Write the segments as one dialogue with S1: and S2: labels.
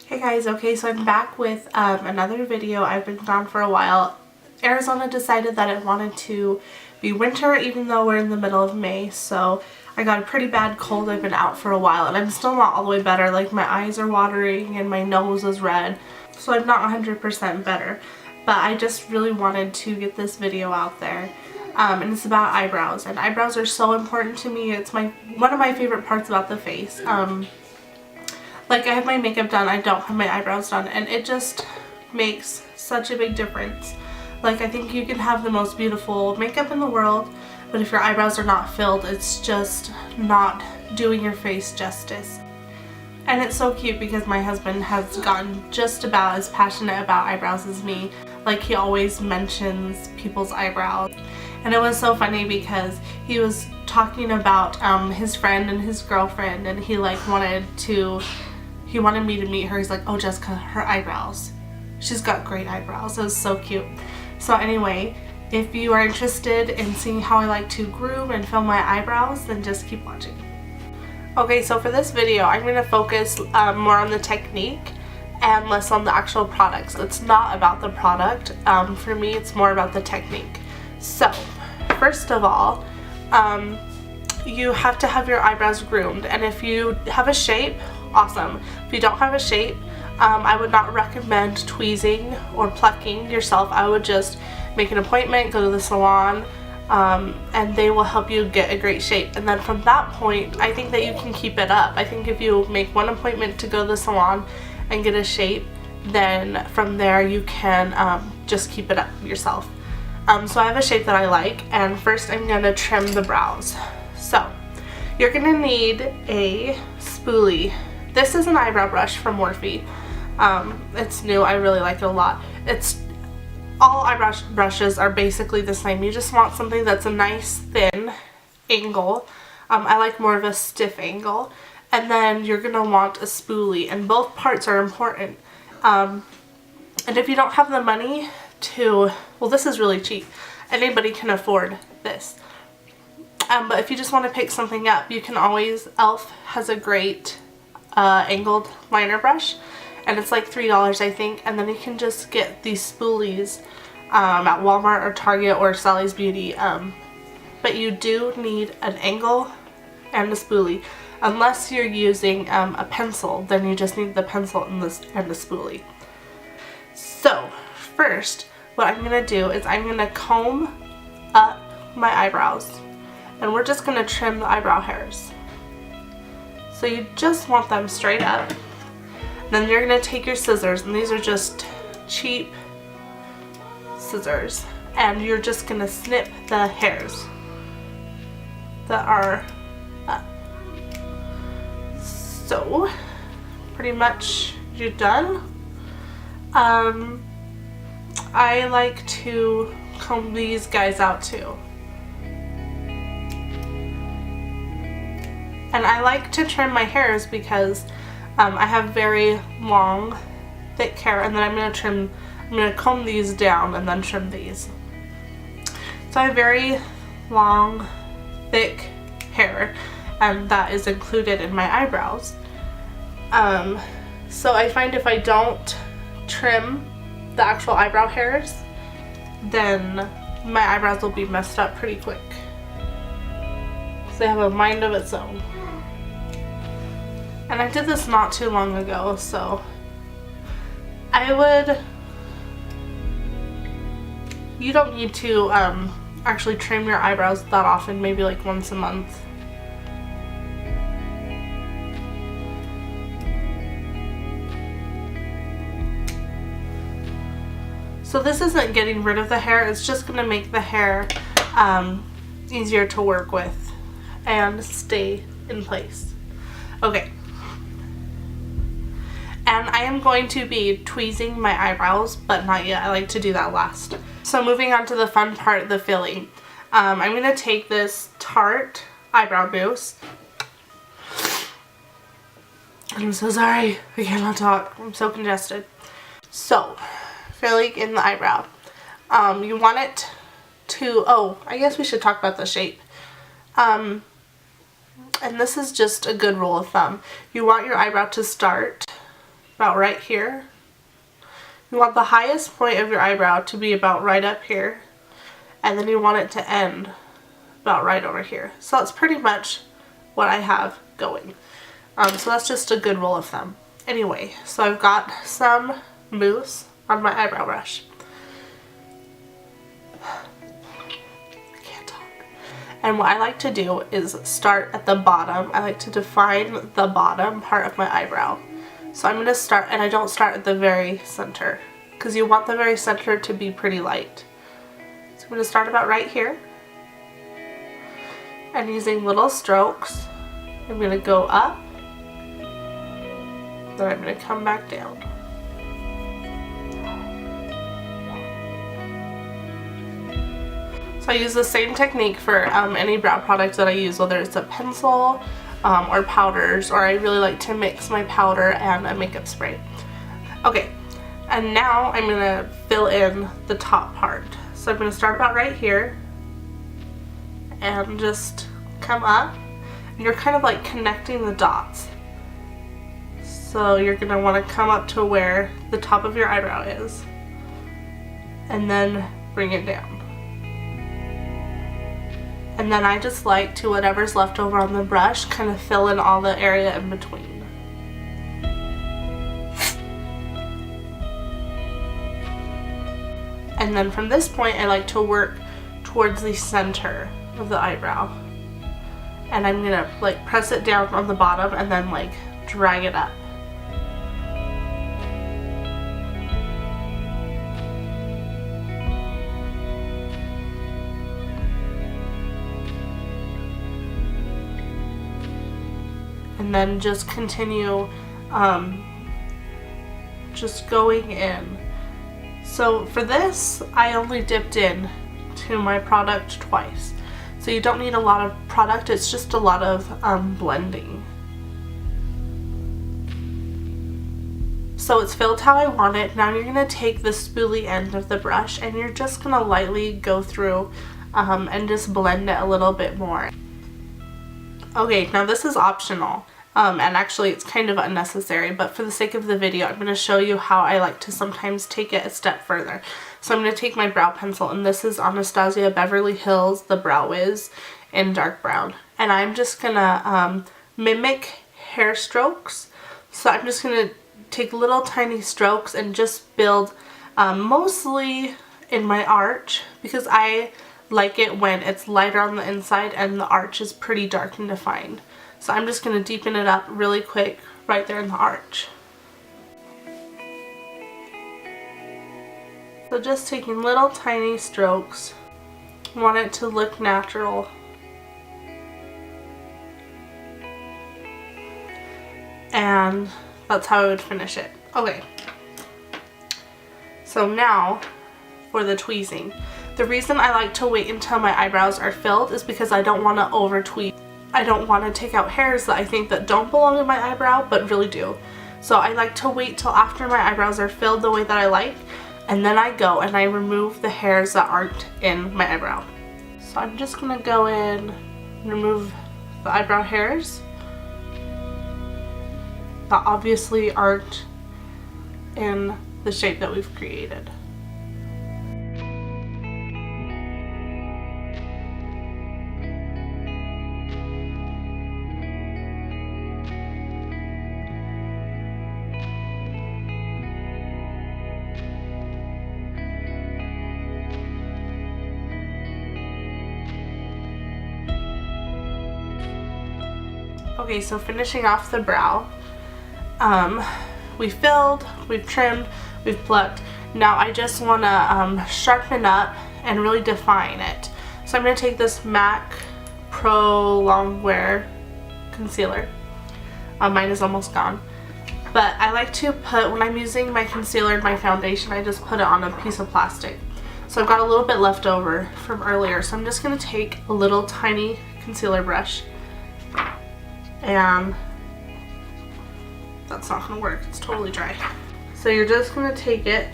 S1: Hey guys, okay, so I'm back with another video. I've been gone for a while. Arizona decided that it wanted to be winter even though we're in the middle of May, so I got a pretty bad cold. I've been out for a while and I'm still not all the way better. Like, my eyes are watering and my nose is red, so I'm not 100% better. But I just really wanted to get this video out there. And it's about eyebrows, and eyebrows are so important to me. It's one of my favorite parts about the face. Like, I have my makeup done, I don't have my eyebrows done, and it just makes such a big difference. Like, I think you can have the most beautiful makeup in the world, but if your eyebrows are not filled, it's just not doing your face justice. And it's so cute because my husband has gotten just about as passionate about eyebrows as me. Like, he always mentions people's eyebrows. And it was so funny because he was talking about his friend and his girlfriend, and he wanted me to meet her. He's like, oh, Jessica, her eyebrows. She's got great eyebrows. It was so cute. So anyway, if you are interested in seeing how I like to groom and film my eyebrows, then just keep watching. Okay, so for this video, I'm going to focus more on the technique and less on the actual products. It's not about the product. For me, it's more about the technique. So, first of all, you have to have your eyebrows groomed, and if you have a shape, awesome. If you don't have a shape, I would not recommend tweezing or plucking yourself. I would just make an appointment, go to the salon, and they will help you get a great shape. And then from that point, I think that you can keep it up. I think if you make one appointment to go to the salon and get a shape, then from there you can just keep it up yourself. So I have a shape that I like, and first I'm going to trim the brows. So you're going to need a spoolie. This is an eyebrow brush from Morphe. It's new. I really like it a lot. All eyebrow brushes are basically the same. You just want something that's a nice thin angle. I like more of a stiff angle. And then you're going to want a spoolie, and both parts are important. And if you don't have the money to, well, this is really cheap. Anybody can afford this. But if you just want to pick something up, you can always, e.l.f. has a great angled liner brush, and it's like $3 I think, and then you can just get these spoolies at Walmart or Target or Sally's Beauty, but you do need an angle and a spoolie. Unless you're using a pencil, then you just need the pencil and the spoolie. So first, what I'm going to do is I'm going to comb up my eyebrows, and we're just going to trim the eyebrow hairs. So you just want them straight up. Then you're going to take your scissors, and these are just cheap scissors, and you're just going to snip the hairs that are up. So pretty much you're done. I like to comb these guys out too. And I like to trim my hairs because I have very long, thick hair, and then I'm going to comb these down and then trim these. So I have very long, thick hair, and that is included in my eyebrows. So I find if I don't trim the actual eyebrow hairs, then my eyebrows will be messed up pretty quick. So they have a mind of its own. And I did this not too long ago, so you don't need to actually trim your eyebrows that often, maybe like once a month. So this isn't getting rid of the hair, it's just going to make the hair easier to work with and stay in place. Okay. And I am going to be tweezing my eyebrows, but not yet. I like to do that last. So moving on to the fun part, the filling. I'm going to take this Tarte eyebrow mousse. I'm so sorry. I cannot talk. I'm so congested. So, filling in the eyebrow. You want it to, oh, I guess we should talk about the shape. And this is just a good rule of thumb. You want your eyebrow to start about right here. You want the highest point of your eyebrow to be about right up here, and then you want it to end about right over here. So that's pretty much what I have going. So that's just a good rule of thumb. Anyway, so I've got some mousse on my eyebrow brush. I can't talk. And what I like to do is start at the bottom. I like to define the bottom part of my eyebrow. So I'm going to start, and I don't start at the very center, because you want the very center to be pretty light. So I'm going to start about right here. And using little strokes, I'm going to go up. Then I'm going to come back down. So I use the same technique for any brow product that I use, whether it's a pencil or powders, or I really like to mix my powder and a makeup spray. Okay, and now I'm going to fill in the top part. So I'm going to start about right here and just come up. And you're kind of like connecting the dots. So you're going to want to come up to where the top of your eyebrow is, and then bring it down. And then I just like to, whatever's left over on the brush, kind of fill in all the area in between. And then from this point, I like to work towards the center of the eyebrow. And I'm gonna like press it down on the bottom and then like drag it up. And then just continue just going in. So for this, I only dipped in to my product twice. So you don't need a lot of product, it's just a lot of blending. So it's filled how I want it. Now you're going to take the spoolie end of the brush and you're just going to lightly go through and just blend it a little bit more. Okay, now this is optional. And actually it's kind of unnecessary, but for the sake of the video, I'm going to show you how I like to sometimes take it a step further. So I'm going to take my brow pencil, and this is Anastasia Beverly Hills The Brow Wiz in dark brown. And I'm just going to mimic hair strokes. So I'm just going to take little tiny strokes and just build mostly in my arch, because I like it when it's lighter on the inside and the arch is pretty dark and defined. So I'm just going to deepen it up really quick right there in the arch. So just taking little tiny strokes. I want it to look natural. And that's how I would finish it. Okay. So now for the tweezing. The reason I like to wait until my eyebrows are filled is because I don't want to over tweeze. I don't want to take out hairs that I think that don't belong in my eyebrow but really do. So I like to wait till after my eyebrows are filled the way that I like, and then I go and I remove the hairs that aren't in my eyebrow. So I'm just going to go in and remove the eyebrow hairs that obviously aren't in the shape that we've created. Okay, so finishing off the brow, we filled, we've trimmed, we've plucked. Now I just want to sharpen up and really define it. So I'm going to take this MAC Pro Longwear concealer. Mine is almost gone. But I like to put, when I'm using my concealer and my foundation, I just put it on a piece of plastic. So I've got a little bit left over from earlier. So I'm just going to take a little tiny concealer brush. And that's not going to work, it's totally dry. So you're just going to take it,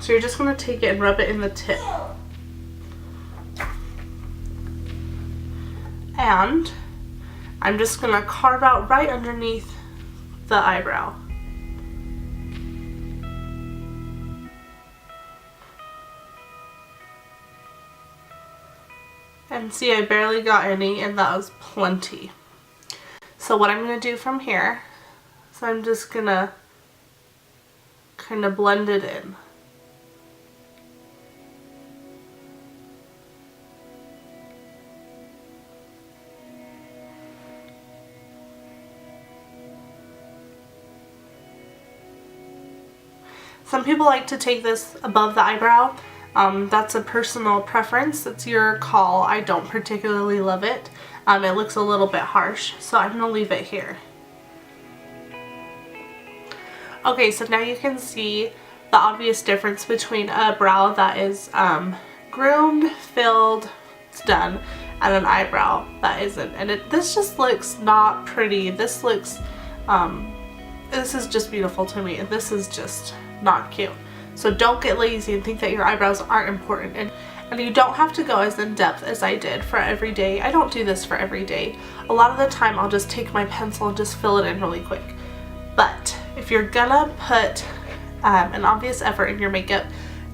S1: So you're just going to take it and rub it in the tip. And I'm just going to carve out right underneath the eyebrow. And see, I barely got any, and that was plenty. So what I'm going to do from here, so I'm just going to kind of blend it in. Some people like to take this above the eyebrow. That's a personal preference. It's your call. I don't particularly love it. It looks a little bit harsh, so I'm going to leave it here. Okay, so now you can see the obvious difference between a brow that is groomed, filled, it's done, and an eyebrow that isn't. And this just looks not pretty. This looks, this is just beautiful to me, and this is just not cute. So don't get lazy and think that your eyebrows aren't important. And you don't have to go as in depth as I did for every day. I don't do this for every day. A lot of the time I'll just take my pencil and just fill it in really quick. But if you're gonna put an obvious effort in your makeup,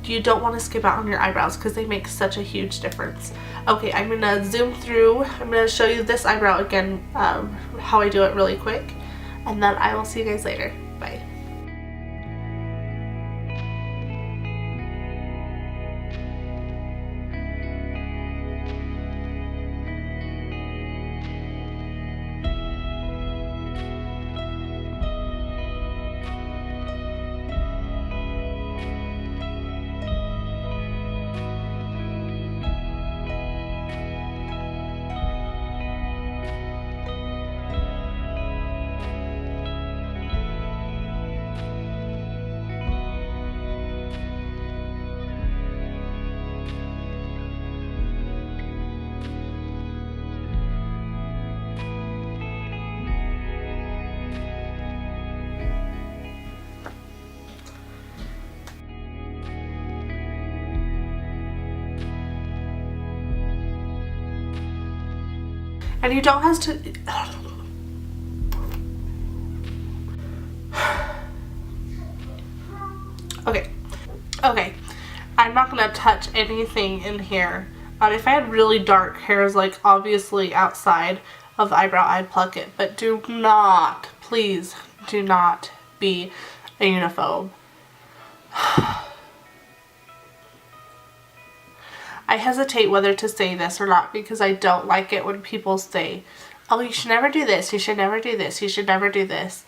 S1: you don't want to skip out on your eyebrows because they make such a huge difference. Okay, I'm gonna zoom through. I'm gonna show you this eyebrow again, how I do it really quick, and then I will see you guys later. Bye. And you don't have to... Okay. I'm not going to touch anything in here. If I had really dark hairs, like obviously outside of the eyebrow, I'd pluck it. But do not, please, do not be a uniphobe. I hesitate whether to say this or not because I don't like it when people say, oh, you should never do this, you should never do this, you should never do this.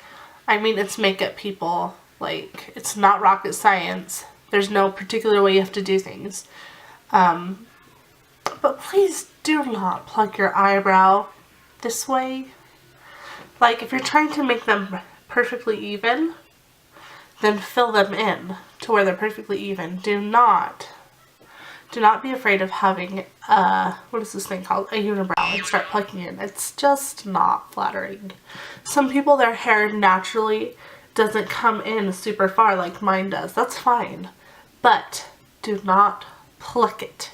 S1: I mean, it's makeup, people. Like, it's not rocket science. There's no particular way you have to do things. But please do not pluck your eyebrow this way. Like, if you're trying to make them perfectly even, then fill them in to where they're perfectly even. Do not be afraid of having, what is this thing called? A unibrow, and start plucking it. It's just not flattering. Some people, their hair naturally doesn't come in super far like mine does. That's fine. But do not pluck it.